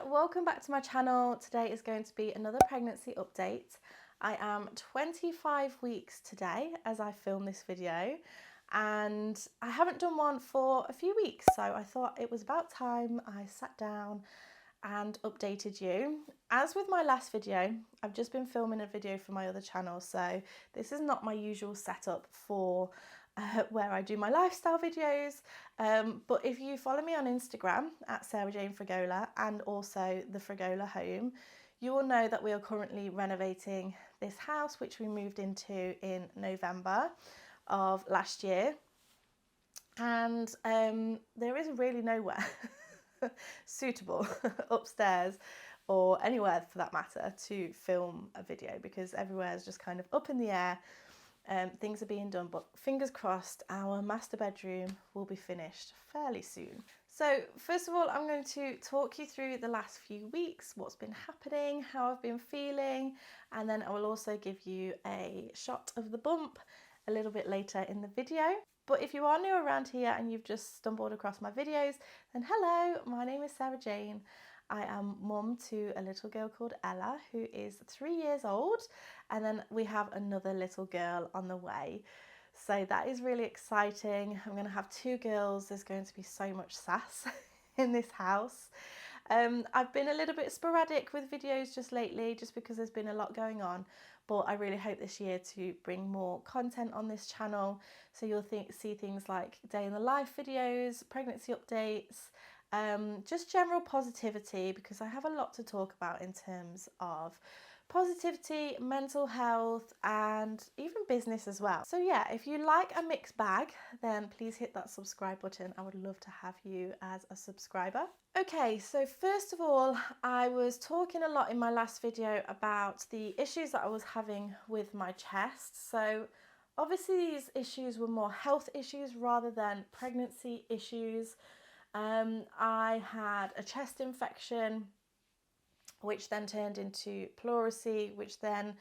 welcome back to my channel. Today is going to be another pregnancy update. I am 25 weeks today as I film this video, and I haven't done one for a few weeks, so I thought it was about time I sat down and updated you. As with my last video, I've just been filming a video for my other channel, so this is not my usual setup for where I do my lifestyle videos, but if you follow me on Instagram at Sarah-Jayne Fragola and also the Fragola home, you will know that we are currently renovating this house, which we moved into in November of last year, and there is really nowhere suitable upstairs or anywhere for that matter to film a video, because everywhere is just kind of up in the air. Things are being done, but fingers crossed our master bedroom will be finished fairly soon. So first of all, I'm going to talk you through the last few weeks, what's been happening, how I've been feeling, and then I will also give you a shot of the bump a little bit later in the video. But if you are new around here and you've just stumbled across my videos, then hello, my name is Sarah-Jayne. I am mum to a little girl called Ella, who is 3 years old, and then we have another little girl on the way. So that is really exciting. I'm going to have 2 girls. There's going to be so much sass in this house. I've been a little bit sporadic with videos just lately, just because there's been a lot going on, but I really hope this year to bring more content on this channel. So you'll see things like day in the life videos, pregnancy updates, just general positivity, because I have a lot to talk about in terms of positivity, mental health, and even business as well. So yeah, if you like a mixed bag, then please hit that subscribe button. I would love to have you as a subscriber. Okay, so first of all, I was talking a lot in my last video about the issues that I was having with my chest. So obviously these issues were more health issues rather than pregnancy issues. I had a chest infection, which then turned into pleurisy, which then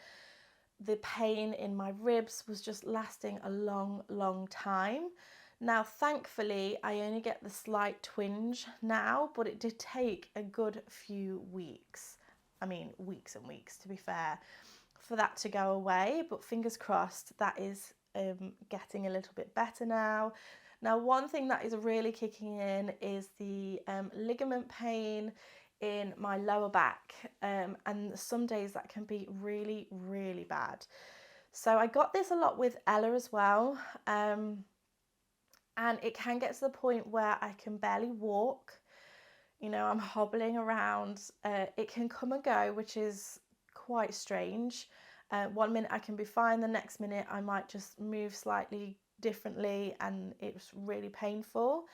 the pain in my ribs was just lasting a long time. Now, thankfully, I only get the slight twinge now, but it did take a good few weeks. I mean, weeks and weeks, to be fair, for that to go away. But fingers crossed, that is getting a little bit better now. Now, one thing that is really kicking in is the ligament pain in my lower back, and some days that can be really bad. So I got this a lot with Ella as well, and it can get to the point where I can barely walk. You know, I'm hobbling around. It can come and go, which is quite strange. 1 minute I can be fine, the next minute I might just move slightly differently and it's really painful.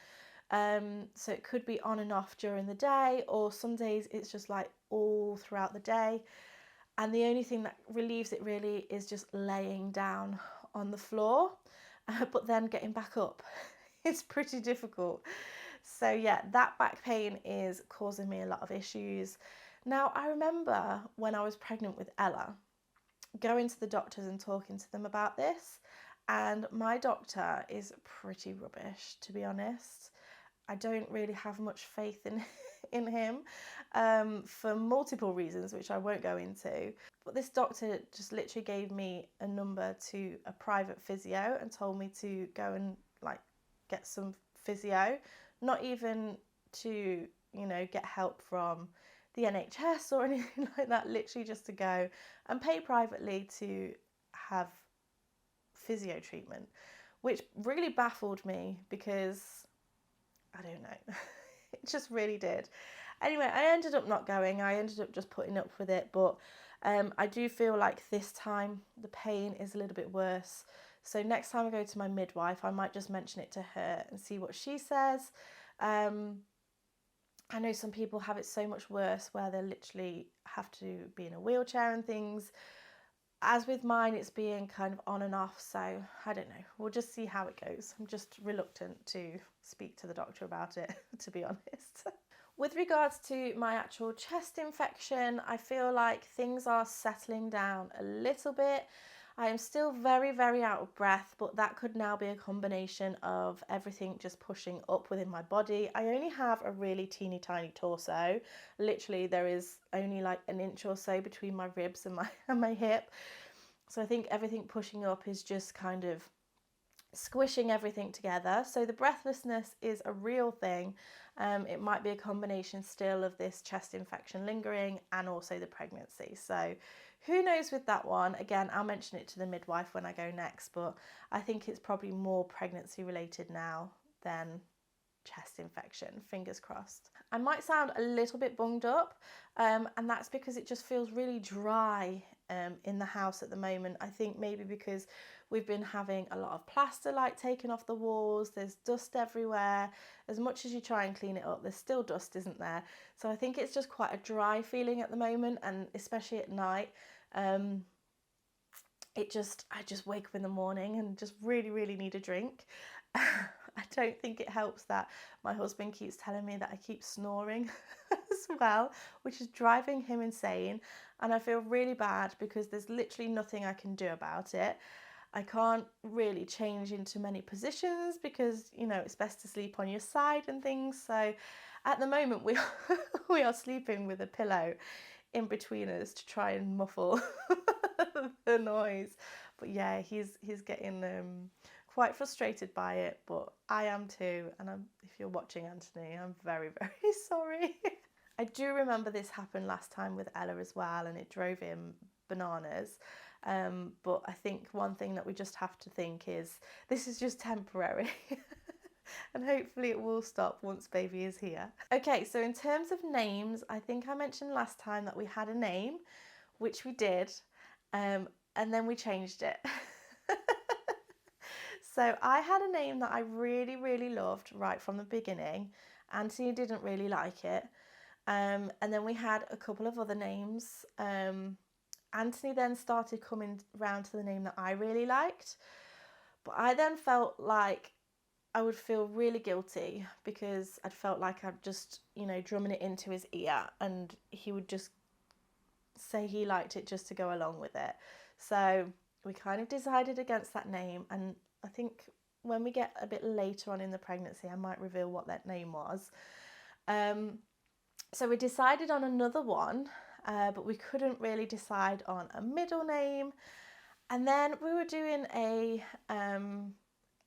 So it could be on and off during the day, or some days it's just like all throughout the day, and the only thing that relieves it really is just laying down on the floor, but then getting back up it's pretty difficult. So yeah, that back pain is causing me a lot of issues. Now, I remember when I was pregnant with Ella, going to the doctors and talking to them about this, and my doctor is pretty rubbish, to be honest. I don't really have much faith in him, for multiple reasons, which I won't go into. But this doctor just literally gave me a number to a private physio and told me to go and like get some physio, not even to, you know, get help from the NHS or anything like that, literally just to go and pay privately to have physio treatment, which really baffled me because I don't know, it just really did. Anyway, I ended up not going. I ended up just putting up with it, but I do feel like this time the pain is a little bit worse. So next time I go to my midwife, I might just mention it to her and see what she says. I know some people have it so much worse where they literally have to be in a wheelchair and things. As with mine, it's being kind of on and off, so I don't know. We'll just see how it goes. I'm just reluctant to speak to the doctor about it, to be honest. With regards to my actual chest infection, I feel like things are settling down a little bit. I am still very, very out of breath, but that could now be a combination of everything just pushing up within my body. I only have a really teeny tiny torso. Literally, there is only like an inch or so between my ribs and my hip. So I think everything pushing up is just kind of squishing everything together. So the breathlessness is a real thing. It might be a combination still of this chest infection lingering and also the pregnancy. So who knows with that one? Again, I'll mention it to the midwife when I go next, but I think it's probably more pregnancy related now than chest infection, fingers crossed. I might sound a little bit bunged up, and that's because it just feels really dry in the house at the moment. I think maybe because we've been having a lot of plaster like taken off the walls, there's dust everywhere. As much as you try and clean it up, there's still dust, isn't there? So I think it's just quite a dry feeling at the moment, and especially at night. I just wake up in the morning and just really, really need a drink. I don't think it helps that my husband keeps telling me that I keep snoring as well, which is driving him insane. And I feel really bad because there's literally nothing I can do about it. I can't really change into many positions because, you know, it's best to sleep on your side and things. So at the moment we are sleeping with a pillow in between us to try and muffle the noise. But yeah, he's getting quite frustrated by it, but I am too. And if you're watching, Anthony, I'm very, very sorry. I do remember this happened last time with Ella as well, and it drove him bananas. But I think one thing that we just have to think is this is just temporary. And hopefully it will stop once baby is here. Okay, so in terms of names, I think I mentioned last time that we had a name, which we did, and then we changed it. So I had a name that I really, really loved right from the beginning. Anthony didn't really like it. And then we had a couple of other names. Anthony then started coming round to the name that I really liked. But I then felt like I would feel really guilty because I'd felt like I'd just, you know, drumming it into his ear and he would just say he liked it just to go along with it. So we kind of decided against that name, and I think when we get a bit later on in the pregnancy I might reveal what that name was. So we decided on another one, but we couldn't really decide on a middle name. And then we were doing a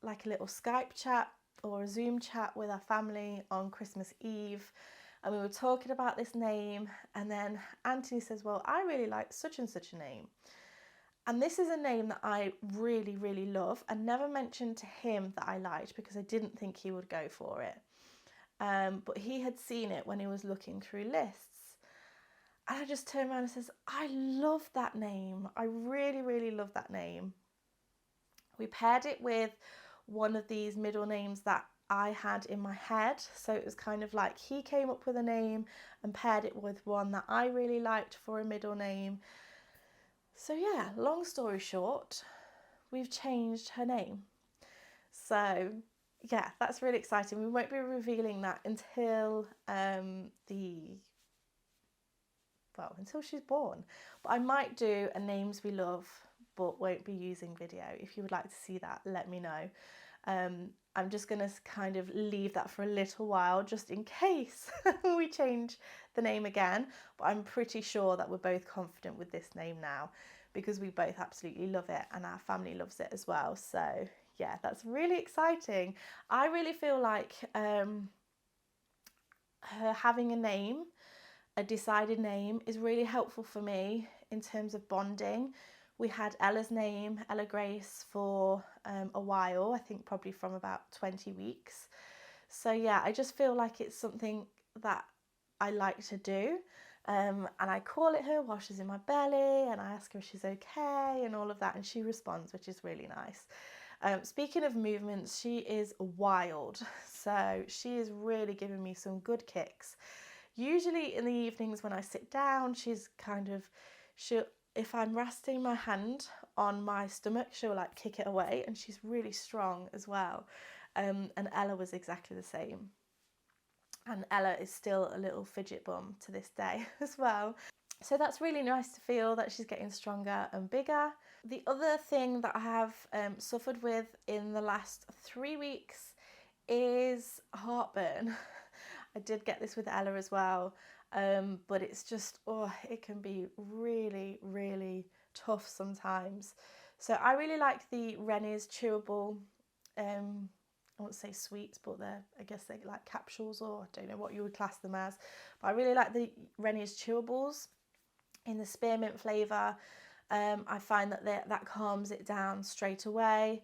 like a little Skype chat or a Zoom chat with our family on Christmas Eve, and we were talking about this name, and then Anthony says, well, I really like such and such a name. And this is a name that I really, really love, and never mentioned to him that I liked because I didn't think he would go for it. But he had seen it when he was looking through lists. And I just turned around and says, I love that name. I really, really love that name. We paired it with one of these middle names that I had in my head. So it was kind of like he came up with a name and paired it with one that I really liked for a middle name. So yeah, long story short, we've changed her name. So yeah, that's really exciting. We won't be revealing that until until she's born. But I might do a names we love but won't be using video. If you would like to see that, let me know. I'm just going to kind of leave that for a little while just in case we change the name again. But I'm pretty sure that we're both confident with this name now because we both absolutely love it and our family loves it as well. So yeah, that's really exciting. I really feel like her having a name, a decided name, is really helpful for me in terms of bonding. We had Ella's name, Ella Grace, for a while, I think probably from about 20 weeks. So yeah, I just feel like it's something that I like to do. And I call it her while she's in my belly and I ask her if she's okay and all of that, and she responds, which is really nice. Speaking of movements, she is wild. So she is really giving me some good kicks. Usually in the evenings when I sit down, if I'm resting my hand on my stomach, she'll like kick it away, and she's really strong as well. And Ella was exactly the same. And Ella is still a little fidget bum to this day as well. So that's really nice to feel that she's getting stronger and bigger. The other thing that I have suffered with in the last 3 weeks is heartburn. I did get this with Ella as well, but it's just, oh, it can be really, really tough sometimes. So I really like the Rennie's chewable, I won't say sweets, but I guess they're like capsules, or I don't know what you would class them as. But I really like the Rennie's chewables in the spearmint flavour. I find that that calms it down straight away.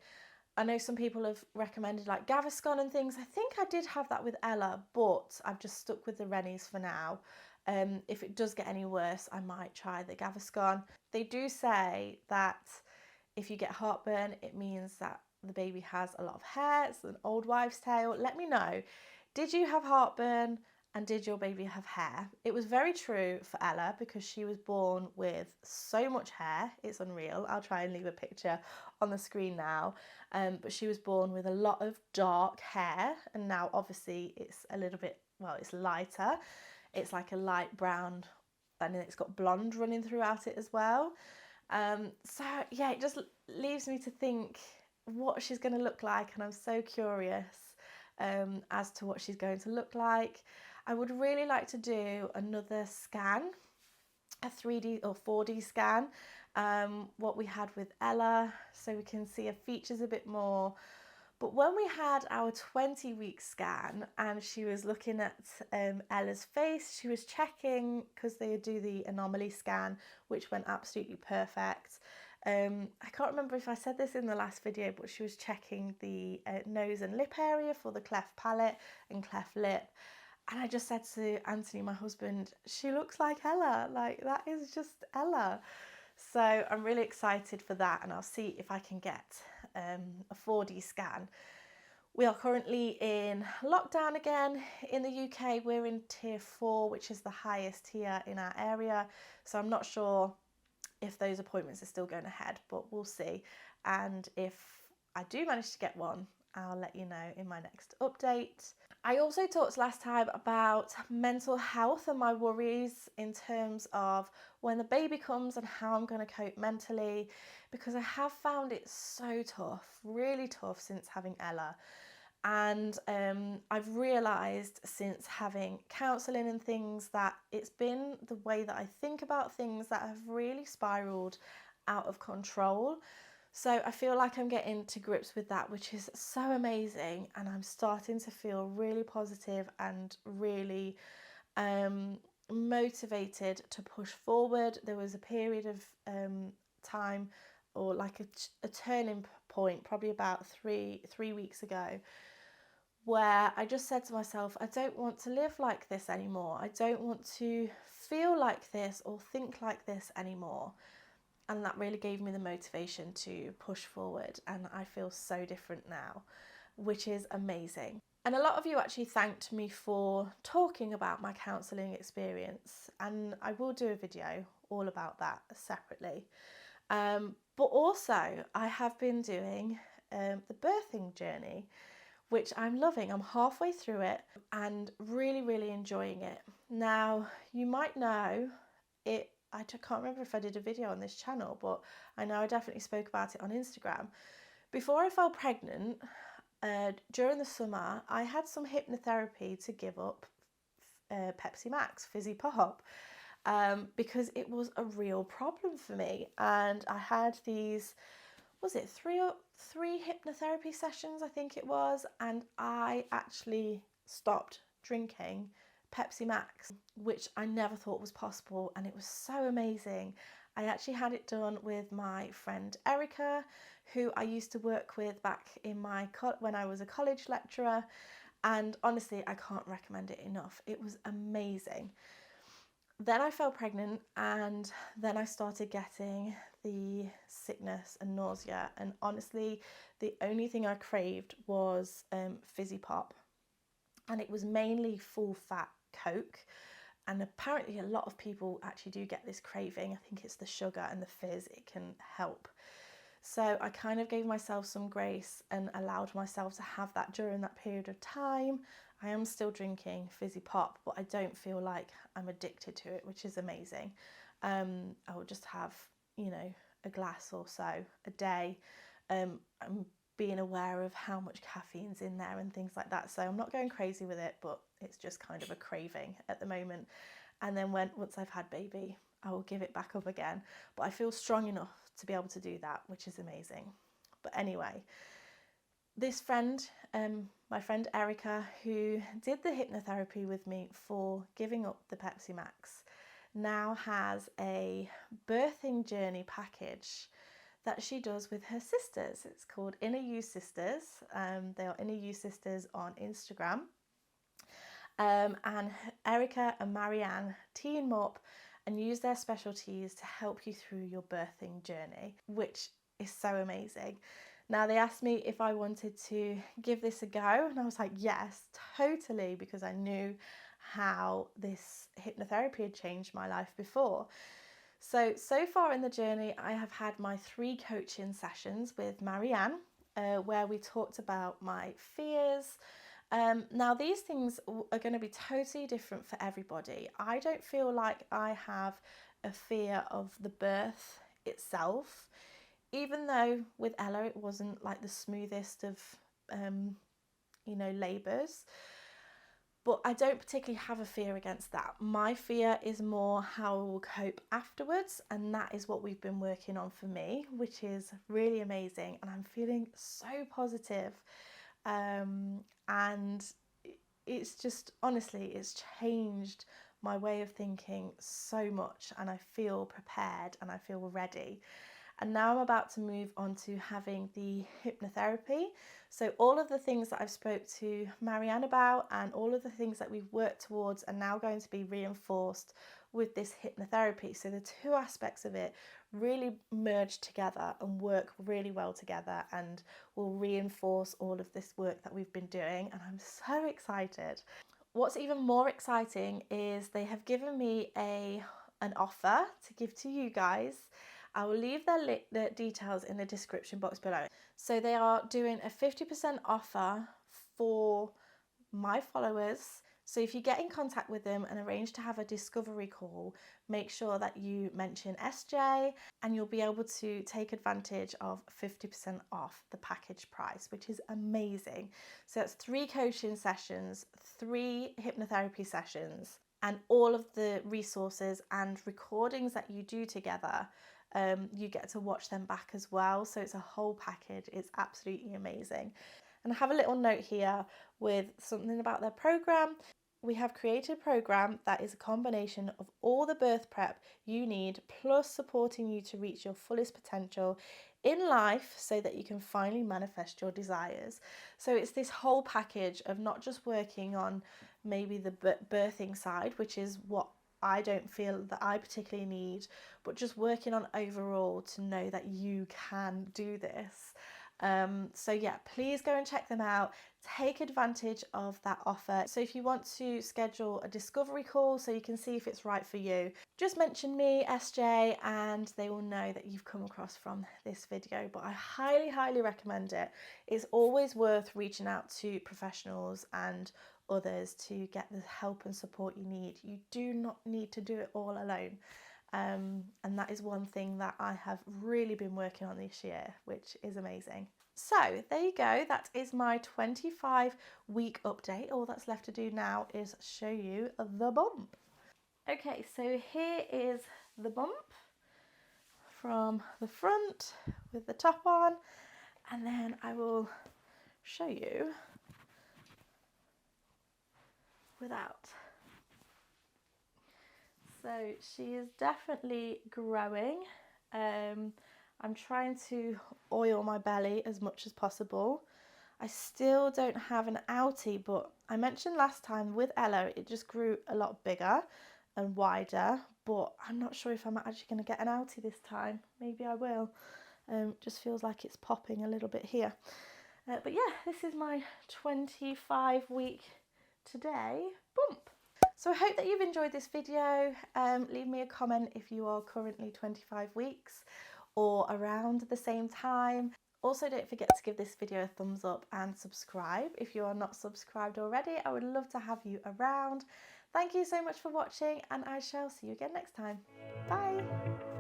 I know some people have recommended like Gaviscon and things. I think I did have that with Ella, but I've just stuck with the Rennies for now. If it does get any worse, I might try the Gaviscon. They do say that if you get heartburn, it means that the baby has a lot of hair. It's an old wives' tale. Let me know. Did you have heartburn and did your baby have hair? It was very true for Ella because she was born with so much hair. It's unreal. I'll try and leave a picture on the screen now. But she was born with a lot of dark hair, and now obviously it's a little bit, well, it's lighter. It's like a light brown, and it's got blonde running throughout it as well. So yeah, it just leaves me to think what she's going to look like, and I'm so curious as to what she's going to look like. I would really like to do another scan, a 3D or 4D scan, what we had with Ella, so we can see her features a bit more. But when we had our 20-week scan and she was looking at Ella's face, she was checking, because they do the anomaly scan, which went absolutely perfect. I can't remember if I said this in the last video, but she was checking the nose and lip area for the cleft palate and cleft lip. And I just said to Anthony, my husband, she looks like Ella. Like, that is just Ella. So I'm really excited for that, and I'll see if I can get a 4D scan. We are currently in lockdown again in the UK. We're in tier 4, which is the highest here in our area. So I'm not sure if those appointments are still going ahead, but we'll see. And if I do manage to get one, I'll let you know in my next update. I also talked last time about mental health and my worries in terms of when the baby comes and how I'm going to cope mentally, because I have found it so tough, really tough since having Ella. And I've realised since having counselling and things that it's been the way that I think about things that have really spiralled out of control. So I feel like I'm getting to grips with that, which is so amazing, and I'm starting to feel really positive and really motivated to push forward. There was a period of time, or like a turning point, probably about three weeks ago, where I just said to myself, I don't want to live like this anymore. I don't want to feel like this or think like this anymore. And that really gave me the motivation to push forward, and I feel so different now, which is amazing. And a lot of you actually thanked me for talking about my counselling experience, and I will do a video all about that separately. But also I have been doing the birthing journey, which I'm loving. I'm halfway through it and really, really enjoying it. Now, you might know it, I can't remember if I did a video on this channel, but I know I definitely spoke about it on Instagram. Before I fell pregnant, during the summer, I had some hypnotherapy to give up Pepsi Max, fizzy pop, because it was a real problem for me. And I had these, was it three hypnotherapy sessions, I think it was, and I actually stopped drinking Pepsi Max, which I never thought was possible, and it was so amazing. I actually had it done with my friend Erica, who I used to work with back in when I was a college lecturer, and honestly, I can't recommend it enough. It was amazing. Then I fell pregnant, and then I started getting the sickness and nausea, and honestly, the only thing I craved was fizzy pop, and it was mainly full fat Coke. And apparently a lot of people actually do get this craving. I think it's the sugar and the fizz, it can help. So I kind of gave myself some grace and allowed myself to have that during that period of time. I am still drinking fizzy pop, but I don't feel like I'm addicted to it, which is amazing. I will just have, you know, a glass or so a day. I'm being aware of how much caffeine's in there and things like that. So I'm not going crazy with it, but it's just kind of a craving at the moment. And then once I've had baby, I will give it back up again. But I feel strong enough to be able to do that, which is amazing. But anyway, this friend, my friend Erica, who did the hypnotherapy with me for giving up the Pepsi Max, now has a birthing journey package that she does with her sisters. It's called Inner You Sisters. They are Inner You Sisters on Instagram. And Erica and Marianne team up and use their specialties to help you through your birthing journey, which is so amazing. Now, they asked me if I wanted to give this a go, and I was like, yes, totally, because I knew how this hypnotherapy had changed my life before. So far in the journey, I have had my 3 coaching sessions with Marianne, where we talked about my fears. Now, these things are going to be totally different for everybody. I don't feel like I have a fear of the birth itself, even though with Ella it wasn't like the smoothest of, labours. But I don't particularly have a fear against that. My fear is more how I will cope afterwards, and that is what we've been working on for me, which is really amazing, and I'm feeling so positive. And it's just, honestly, it's changed my way of thinking so much, and I feel prepared and I feel ready. And now I'm about to move on to having the hypnotherapy. So all of the things that I've spoke to Marianne about and all of the things that we've worked towards are now going to be reinforced with this hypnotherapy. So the 2 aspects of it really merge together and work really well together and will reinforce all of this work that we've been doing. And I'm so excited. What's even more exciting is they have given me an offer to give to you guys. I will leave the details in the description box below. So they are doing a 50% offer for my followers. So if you get in contact with them and arrange to have a discovery call, make sure that you mention SJ, and you'll be able to take advantage of 50% off the package price, which is amazing. So that's 3 coaching sessions, 3 hypnotherapy sessions, and all of the resources and recordings that you do together. You get to watch them back as well. So it's a whole package. It's absolutely amazing. And I have a little note here with something about their program. We have created a program that is a combination of all the birth prep you need, plus supporting you to reach your fullest potential in life so that you can finally manifest your desires. So it's this whole package of not just working on maybe the birthing side, which is what I don't feel that I particularly need, but just working on overall to know that you can do this. So yeah, please go and check them out. Take advantage of that offer. So if you want to schedule a discovery call so you can see if it's right for you, just mention me, SJ, and they will know that you've come across from this video. But I highly, highly recommend it. It's always worth reaching out to professionals and others to get the help and support you need. You do not need to do it all alone. And that is one thing that I have really been working on this year, which is amazing. So there you go. That is my 25-week update. All that's left to do now is show you the bump. Okay, so here is the bump from the front with the top on, and then I will show you without. So she is definitely growing. I'm trying to oil my belly as much as possible. I still don't have an outie, but I mentioned last time with Ella, it just grew a lot bigger and wider, but I'm not sure if I'm actually going to get an outie this time. Maybe I will. Just feels like it's popping a little bit here. But yeah, this is my 25-week today bump. So I hope that you've enjoyed this video. Leave me a comment if you are currently 25 weeks or around the same time. Also, don't forget to give this video a thumbs up and subscribe if you are not subscribed already. I would love to have you around. Thank you so much for watching, and I shall see you again next time. Bye!